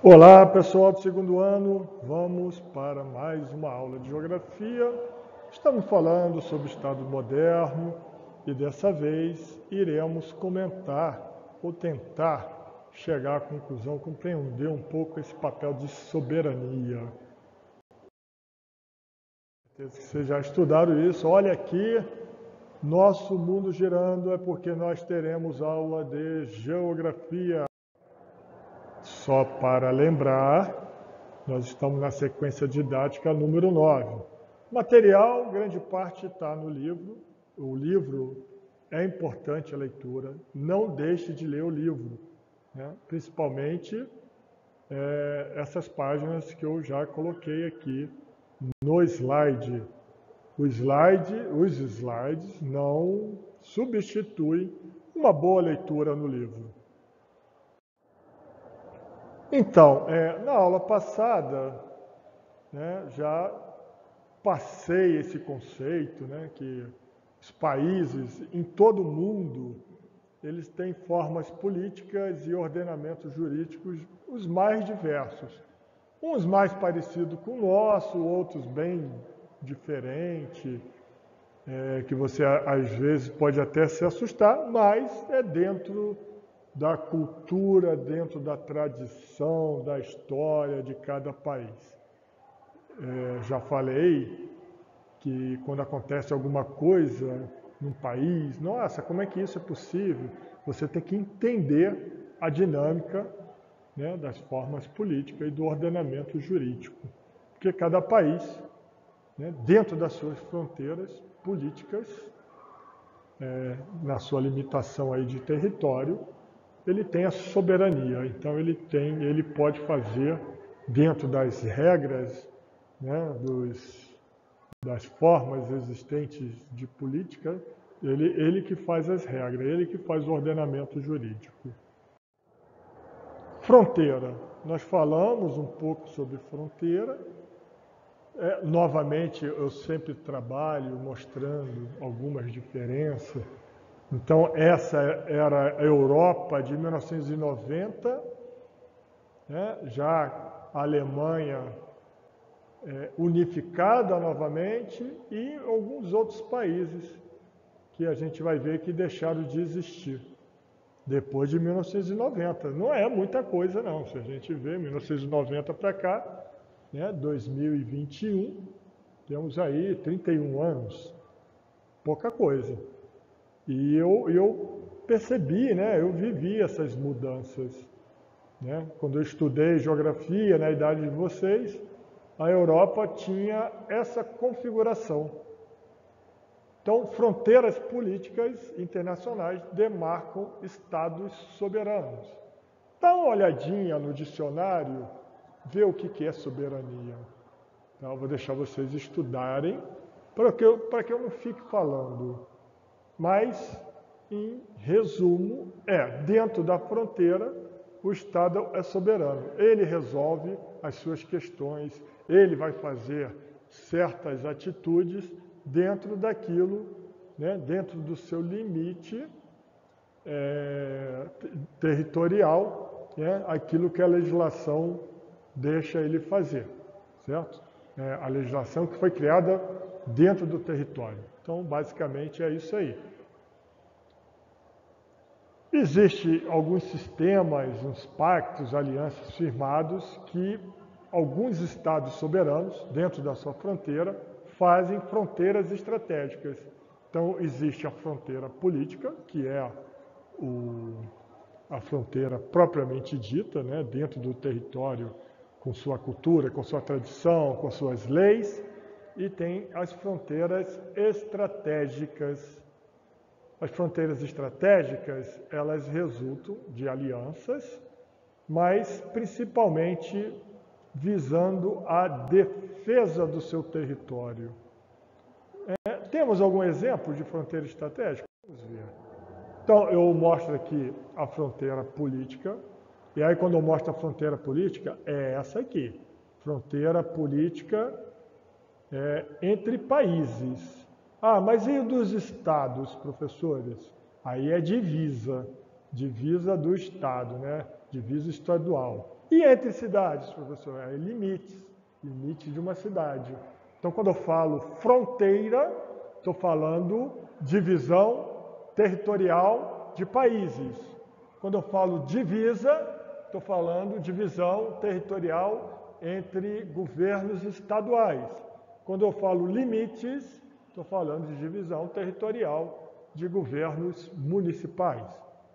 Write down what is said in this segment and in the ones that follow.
Olá, pessoal do segundo ano, vamos para mais uma aula de geografia. Estamos falando sobre o Estado moderno e dessa vez iremos comentar ou tentar chegar à conclusão, compreender um pouco esse papel de soberania. Vocês já estudaram isso, olha aqui, nosso mundo girando é porque nós teremos aula de geografia. Só para lembrar, nós estamos na sequência didática número 9. Material, grande parte está no livro. O livro é importante a leitura. Não deixe de ler o livro, né? Principalmente essas páginas que eu já coloquei aqui no slide. Os slides não substituem uma boa leitura no livro. Então, na aula passada, né, já passei esse conceito, né, que os países em todo o mundo, eles têm formas políticas e ordenamentos jurídicos os mais diversos. Uns mais parecidos com o nosso, outros bem diferentes, que você às vezes pode até se assustar, mas é dentro da cultura, dentro da tradição, da história de cada país. Já falei que quando acontece alguma coisa num país, nossa, como é que isso é possível? Você tem que entender a dinâmica, né, das formas políticas e do ordenamento jurídico. Porque cada país, né, dentro das suas fronteiras políticas, na sua limitação aí de território, ele tem a soberania, então ele pode fazer dentro das regras, né, das formas existentes de política, ele que faz as regras, ele que faz o ordenamento jurídico. Fronteira, nós falamos um pouco sobre fronteira. Novamente, eu sempre trabalho mostrando algumas diferenças. Então, essa era a Europa de 1990, né? Já a Alemanha unificada novamente e alguns outros países que a gente vai ver que deixaram de existir depois de 1990. Não é muita coisa, não. Se a gente vê 1990 para cá, né? 2021, temos aí 31 anos, pouca coisa. E eu percebi, né, eu vivi essas mudanças. Né? Quando eu estudei geografia na idade de vocês, a Europa tinha essa configuração. Então, fronteiras políticas internacionais demarcam estados soberanos. Dá uma olhadinha no dicionário, vê o que é soberania. Então, eu vou deixar vocês estudarem, para que eu não fique falando. Mas, em resumo, dentro da fronteira, o Estado é soberano. Ele resolve as suas questões, ele vai fazer certas atitudes dentro daquilo, né, dentro do seu limite territorial, né, aquilo que a legislação deixa ele fazer, certo? A legislação que foi criada dentro do território. Então, basicamente, é isso aí. Existem alguns sistemas, uns pactos, alianças firmados que alguns estados soberanos, dentro da sua fronteira, fazem fronteiras estratégicas. Então, existe a fronteira política, que é a fronteira propriamente dita, né, dentro do território, com sua cultura, com sua tradição, com suas leis, e tem as fronteiras estratégicas. As fronteiras estratégicas, elas resultam de alianças, mas principalmente visando a defesa do seu território. Temos algum exemplo de fronteira estratégica? Vamos ver. Então, eu mostro aqui a fronteira política, e aí quando eu mostro a fronteira política, é essa aqui. Fronteira política entre países. Ah, mas e dos estados, professores? Aí é divisa do estado, né? Divisa estadual. E entre cidades, professor? É limites, limite de uma cidade. Então, quando eu falo fronteira, estou falando divisão territorial de países. Quando eu falo divisa, estou falando divisão territorial entre governos estaduais. Quando eu falo limites, estou falando de divisão territorial de governos municipais.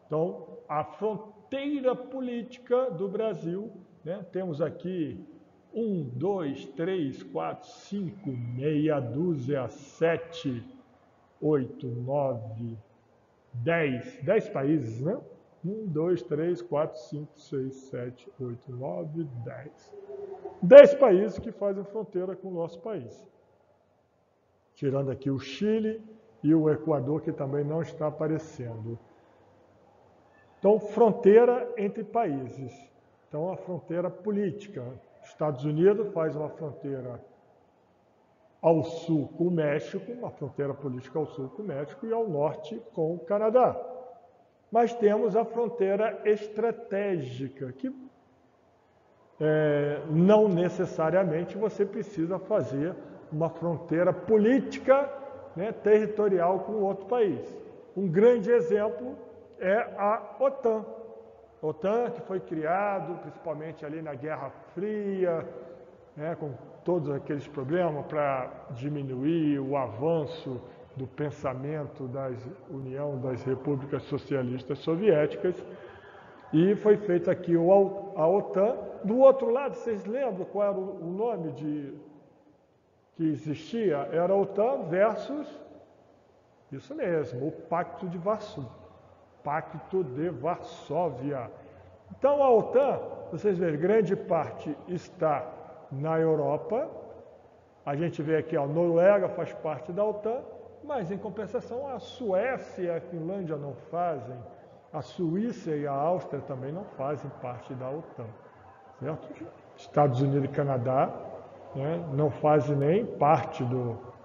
Então, a fronteira política do Brasil, né, temos aqui 1, 2, 3, 4, 5, meia dúzia, 7, 8, 9, 10 países, né? 1, 2, 3, 4, 5, 6, 7, 8, 9, 10. 10 países que fazem fronteira com o nosso país. Tirando aqui o Chile e o Equador, que também não está aparecendo. Então, fronteira entre países. Então, a fronteira política. Estados Unidos faz uma fronteira ao sul com o México, uma fronteira política ao sul com o México e ao norte com o Canadá. Mas temos a fronteira estratégica, que não necessariamente você precisa fazer uma fronteira política, né, territorial com outro país. Um grande exemplo é a OTAN. A OTAN, que foi criado principalmente ali na Guerra Fria, né, com todos aqueles problemas para diminuir o avanço do pensamento da União das Repúblicas Socialistas Soviéticas. E foi feita aqui a OTAN. Do outro lado, vocês lembram qual era o nome que existia? Era a OTAN versus, isso mesmo, o Pacto de Varsóvia. Pacto de Varsóvia. Então a OTAN, vocês veem, grande parte está na Europa. A gente vê aqui, a Noruega faz parte da OTAN, mas em compensação a Suécia e a Finlândia não fazem, a Suíça e a Áustria também não fazem parte da OTAN, certo? Estados Unidos e Canadá, né, não fazem nem parte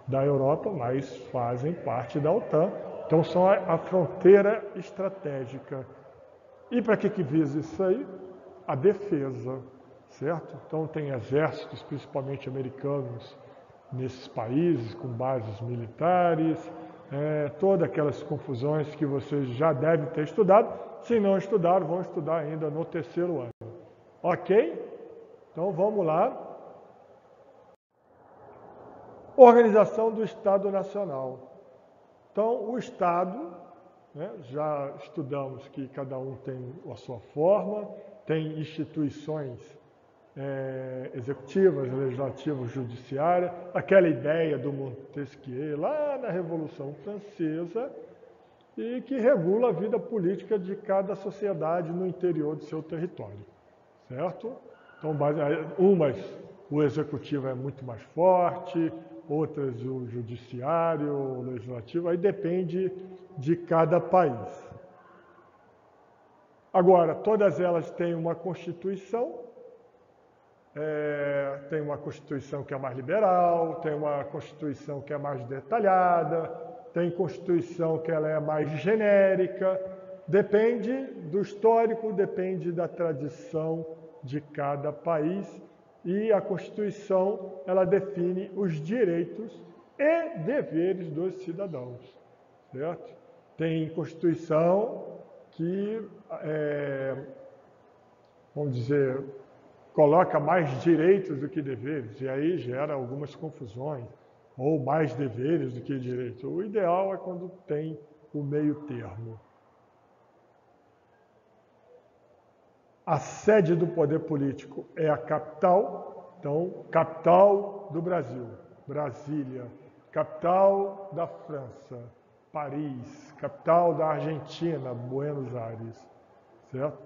da Europa, mas fazem parte da OTAN. Então são a fronteira estratégica. E para que visa isso aí? A defesa, certo? Então tem exércitos, principalmente americanos, nesses países, com bases militares, todas aquelas confusões que vocês já devem ter estudado. Se não estudaram, vão estudar ainda no terceiro ano. Ok? Então vamos lá. Organização do Estado Nacional. Então, o Estado, né, já estudamos que cada um tem a sua forma, tem instituições executivas, legislativas, judiciárias, aquela ideia do Montesquieu lá na Revolução Francesa, e que regula a vida política de cada sociedade no interior do seu território, certo? Então, umas o executivo é muito mais forte, outras o judiciário, o legislativo, aí depende de cada país. Agora, todas elas têm uma Constituição, tem uma Constituição que é mais liberal, tem uma Constituição que é mais detalhada, tem Constituição que ela é mais genérica, depende do histórico, depende da tradição de cada país. E a Constituição, ela define os direitos e deveres dos cidadãos, certo? Tem Constituição que, vamos dizer, coloca mais direitos do que deveres, e aí gera algumas confusões, ou mais deveres do que direitos. O ideal é quando tem o meio termo. A sede do poder político é a capital, então, capital do Brasil, Brasília, capital da França, Paris, capital da Argentina, Buenos Aires, certo?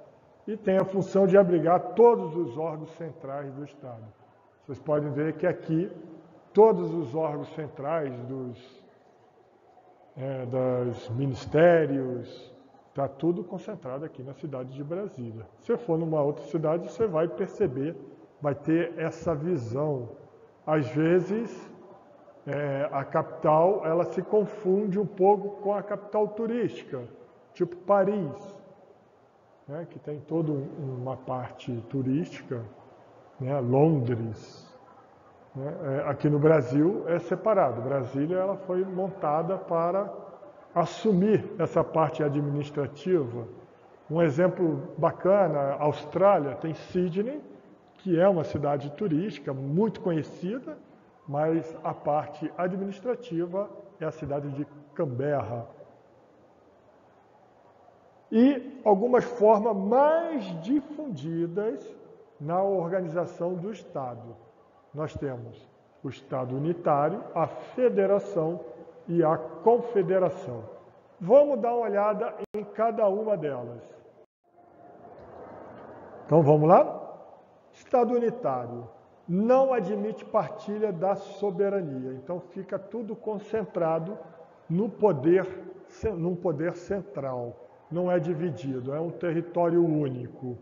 E tem a função de abrigar todos os órgãos centrais do Estado. Vocês podem ver que aqui, todos os órgãos centrais dos ministérios, está tudo concentrado aqui na cidade de Brasília. Se for numa outra cidade, você vai perceber, vai ter essa visão. Às vezes, a capital, ela se confunde um pouco com a capital turística, tipo Paris. né, que tem toda uma parte turística, né, Londres, né, aqui no Brasil é separado. Brasília ela foi montada para assumir essa parte administrativa. Um exemplo bacana, a Austrália tem Sydney, que é uma cidade turística muito conhecida, mas a parte administrativa é a cidade de Canberra. E algumas formas mais difundidas na organização do Estado. Nós temos o Estado unitário, a federação e a confederação. Vamos dar uma olhada em cada uma delas. Então vamos lá? Estado unitário não admite partilha da soberania, então fica tudo concentrado num poder central, não é dividido, é um território único.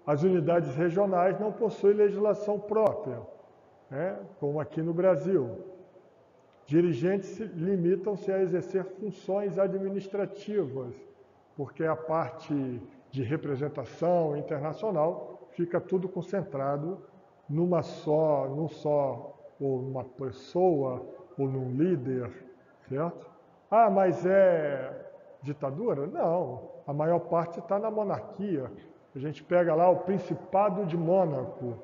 As unidades regionais não possuem legislação própria, né, como aqui no Brasil. Dirigentes limitam-se a exercer funções administrativas, porque a parte de representação internacional fica tudo concentrado num só, ou numa pessoa, ou num líder, certo? Ah, mas é ditadura? Não, a maior parte está na monarquia. A gente pega lá o Principado de Mônaco,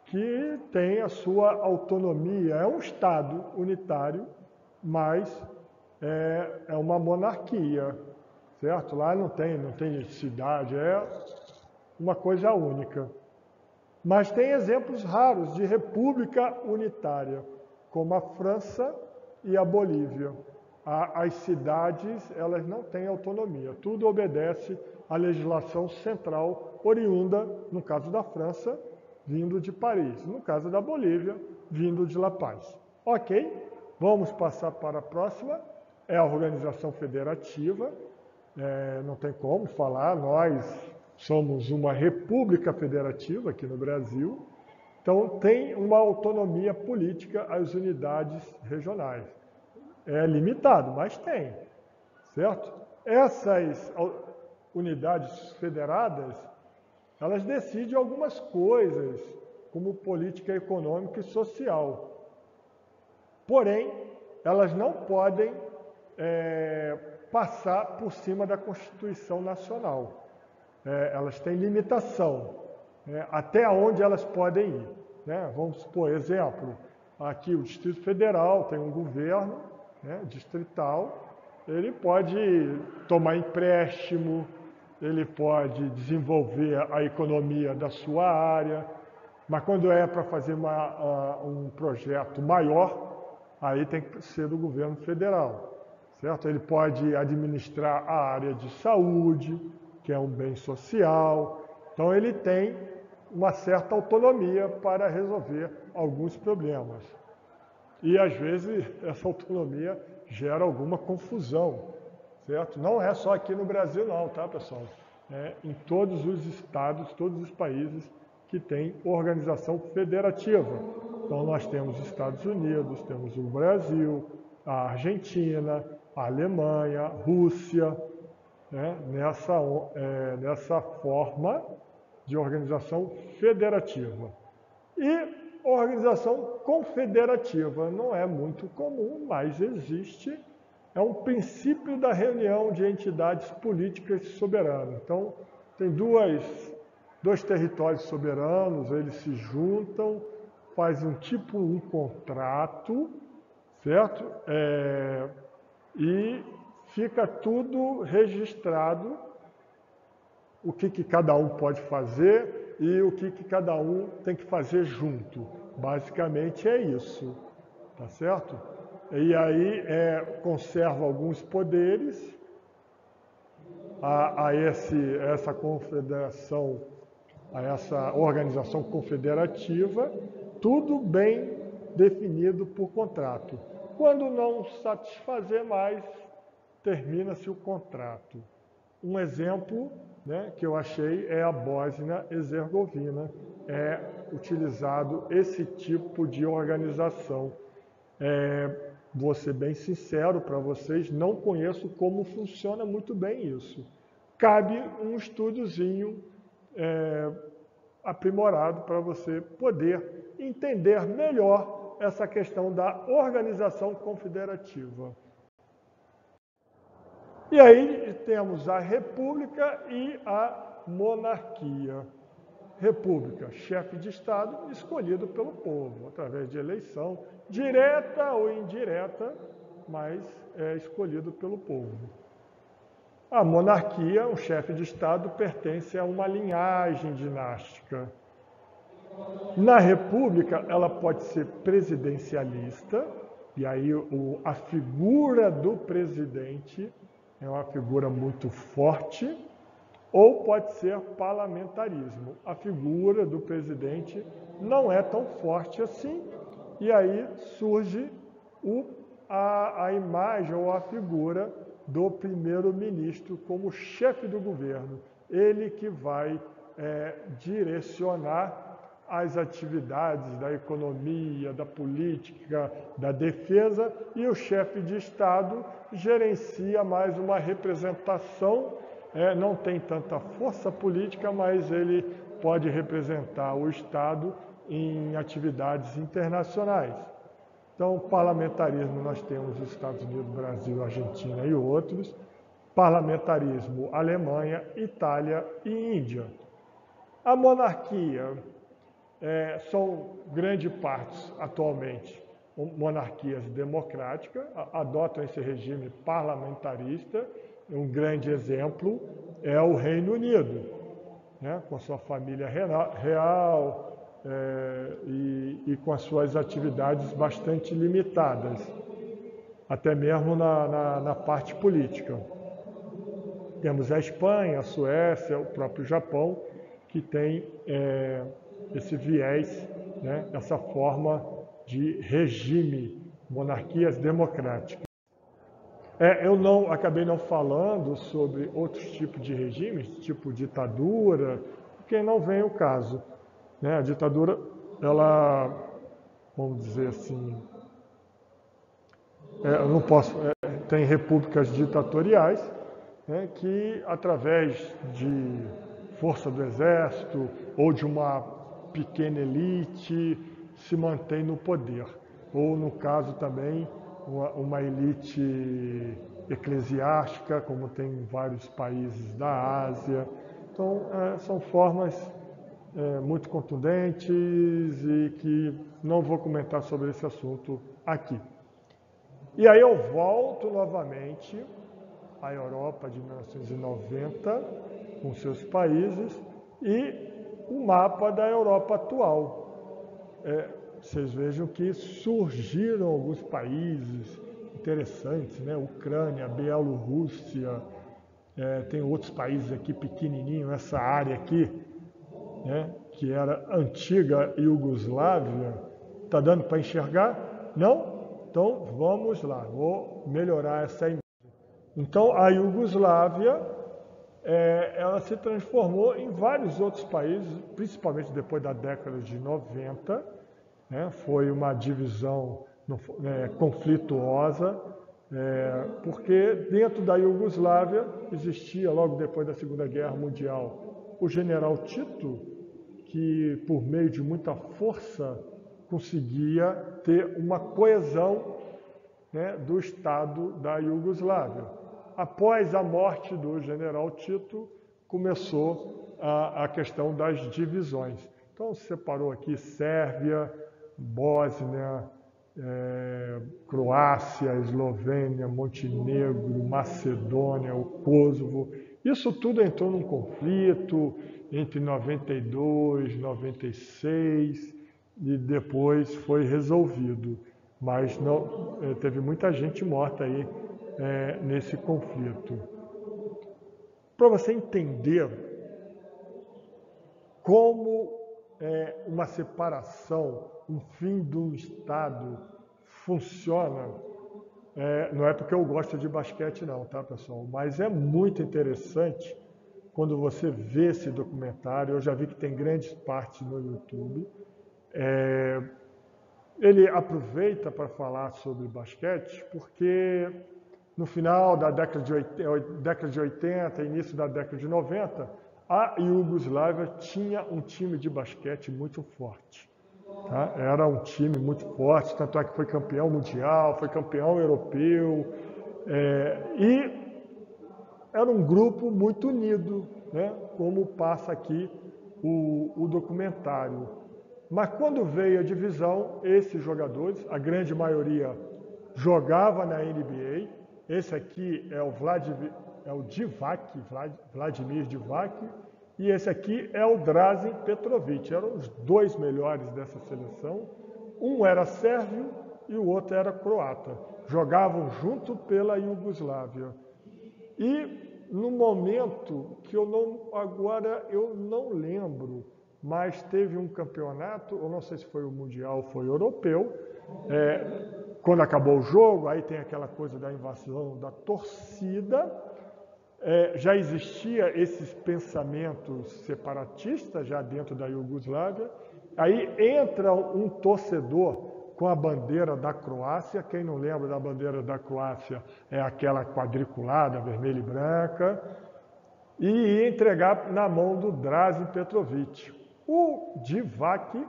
que tem a sua autonomia, é um Estado unitário, mas é uma monarquia, certo? Lá não tem cidade, é uma coisa única. Mas tem exemplos raros de república unitária, como a França e a Bolívia. As cidades, elas não têm autonomia, tudo obedece à legislação central oriunda, no caso da França, vindo de Paris, no caso da Bolívia, vindo de La Paz. Ok, vamos passar para a próxima, é a organização federativa, não tem como falar, nós somos uma república federativa aqui no Brasil, então tem uma autonomia política às unidades regionais. É limitado, mas tem, certo? Essas unidades federadas, elas decidem algumas coisas, como política econômica e social. Porém, elas não podem passar por cima da Constituição Nacional. Elas têm limitação, até onde elas podem ir. Né? Vamos supor, exemplo, aqui o Distrito Federal tem um governo, né, distrital, ele pode tomar empréstimo, ele pode desenvolver a economia da sua área, mas quando é para fazer um projeto maior, aí tem que ser do governo federal, certo? Ele pode administrar a área de saúde, que é um bem social, então ele tem uma certa autonomia para resolver alguns problemas. E às vezes essa autonomia gera alguma confusão, certo? Não é só aqui no Brasil não, tá, pessoal? É em todos os estados, todos os países que têm organização federativa. Então nós temos Estados Unidos, temos o Brasil, a Argentina, a Alemanha, Rússia, né, nessa forma de organização federativa. E organização confederativa não é muito comum, mas existe. É um princípio da reunião de entidades políticas soberanas. Então, tem dois territórios soberanos, eles se juntam, fazem um contrato, certo? E fica tudo registrado, o que cada um pode fazer e o que cada um tem que fazer junto. Basicamente é isso, tá certo? E aí conserva alguns poderes a essa confederação, a essa organização confederativa, tudo bem definido por contrato. Quando não satisfazer mais, termina-se o contrato. Um exemplo, né, que eu achei é a Bósnia-Herzegovina, é utilizado esse tipo de organização. Vou ser bem sincero para vocês, não conheço como funciona muito bem isso. cabe um estúdiozinho aprimorado para você poder entender melhor essa questão da organização confederativa. E aí temos a república e a monarquia. República, chefe de Estado escolhido pelo povo, através de eleição, direta ou indireta, mas é escolhido pelo povo. A monarquia, o chefe de Estado, pertence a uma linhagem dinástica. Na república, ela pode ser presidencialista, e aí a figura do presidente é uma figura muito forte, ou pode ser parlamentarismo. A figura do presidente não é tão forte assim, e aí surge a imagem ou a figura do primeiro-ministro como chefe do governo. Ele que vai direcionar as atividades da economia, da política, da defesa, e o chefe de Estado gerencia mais uma representação, não tem tanta força política, mas ele pode representar o Estado em atividades internacionais. Então, parlamentarismo nós temos os Estados Unidos, Brasil, Argentina e outros. Parlamentarismo, Alemanha, Itália e Índia. A monarquia são grande parte atualmente monarquias democráticas, adotam esse regime parlamentarista. Um grande exemplo é o Reino Unido, né, com sua família real e com as suas atividades bastante limitadas, até mesmo na parte política. Temos a Espanha, a Suécia, o próprio Japão, que tem esse viés, né, essa forma de regime, monarquias democráticas. Eu acabei não falando sobre outros tipos de regimes, tipo ditadura, porque não vem o caso. Né? A ditadura, ela, vamos dizer assim, eu não posso, tem repúblicas ditatoriais, né, que através de força do exército ou de uma pequena elite se mantém no poder. Ou, no caso também, uma elite eclesiástica, como tem em vários países da Ásia. Então, são formas muito contundentes e que não vou comentar sobre esse assunto aqui. E aí eu volto novamente à Europa de 1990, com seus países, e o mapa da Europa atual. Vocês vejam que surgiram alguns países interessantes, né? Ucrânia, Bielorrússia, tem outros países aqui pequenininhos, essa área aqui, né? Que era antiga Iugoslávia. Está dando para enxergar? Não? Então vamos lá, vou melhorar essa imagem. Então a Iugoslávia, ela se transformou em vários outros países, principalmente depois da década de 90, né? Foi uma divisão conflituosa, porque dentro da Iugoslávia existia, logo depois da Segunda Guerra Mundial, o general Tito, que por meio de muita força conseguia ter uma coesão, né, do Estado da Iugoslávia. Após a morte do general Tito, começou a questão das divisões. Então, separou aqui Sérvia, Bósnia, Croácia, Eslovênia, Montenegro, Macedônia, o Kosovo. Isso tudo entrou num conflito entre 92, 96 e depois foi resolvido. Mas não, teve muita gente morta aí nesse conflito. Para você entender como uma separação, um fim de um Estado funciona, não é porque eu gosto de basquete não, tá, pessoal? Mas é muito interessante quando você vê esse documentário. Eu já vi que tem grandes partes no YouTube. Ele aproveita para falar sobre basquete porque no final da década de 80, início da década de 90, a Iugoslávia tinha um time de basquete muito forte. Tá? Era um time muito forte, tanto é que foi campeão mundial, foi campeão europeu, e era um grupo muito unido, né? Como passa aqui o documentário. Mas quando veio a divisão, esses jogadores, a grande maioria, jogava na NBA. Esse aqui é o Vladimir Divac, e esse aqui é o Dražen Petrović. Eram os dois melhores dessa seleção. Um era sérvio e o outro era croata. Jogavam junto pela Iugoslávia. E no momento que agora eu não lembro, mas teve um campeonato, eu não sei se foi o Mundial ou foi o Europeu, quando acabou o jogo, aí tem aquela coisa da invasão da torcida, já existia esses pensamentos separatistas já dentro da Iugoslávia, aí entra um torcedor com a bandeira da Croácia. Quem não lembra da bandeira da Croácia é aquela quadriculada, vermelha e branca, e ia entregar na mão do Dražen Petrović. O Divac,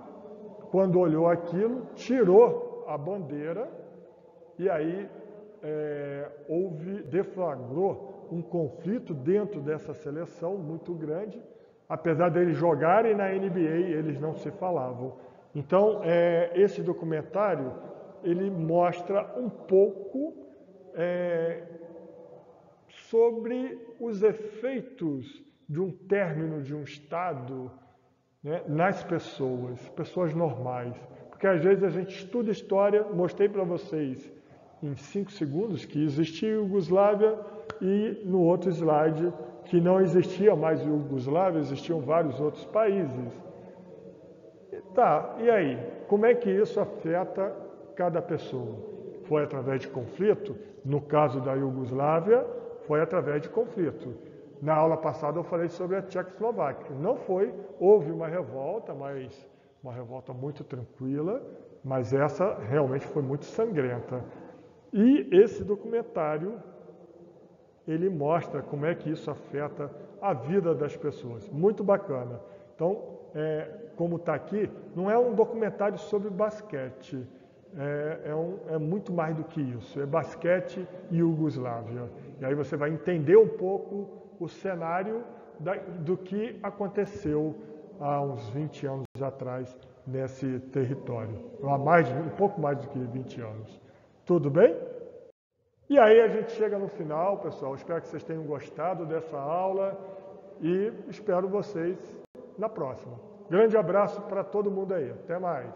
quando olhou aquilo, tirou a bandeira e aí deflagrou um conflito dentro dessa seleção muito grande. Apesar deles jogarem na NBA, eles não se falavam. Então, esse documentário, ele mostra um pouco sobre os efeitos de um término de um Estado, né, nas pessoas normais. Porque às vezes a gente estuda história, mostrei para vocês em 5 segundos que existia Iugoslávia e no outro slide que não existia mais Iugoslávia, existiam vários outros países. Tá, e aí? Como é que isso afeta cada pessoa? Foi através de conflito? No caso da Iugoslávia, foi através de conflito. Na aula passada eu falei sobre a Tchecoslováquia. Não foi, houve uma revolta, mas uma revolta muito tranquila, mas essa realmente foi muito sangrenta. E esse documentário, ele mostra como é que isso afeta a vida das pessoas. Muito bacana. Então, como está aqui, não é um documentário sobre basquete, é muito mais do que isso, é basquete e Iugoslávia. E aí você vai entender um pouco o cenário do que aconteceu há uns 20 anos atrás nesse território, um pouco mais do que 20 anos. Tudo bem? E aí a gente chega no final, pessoal. Espero que vocês tenham gostado dessa aula e espero vocês na próxima. Grande abraço para todo mundo aí. Até mais.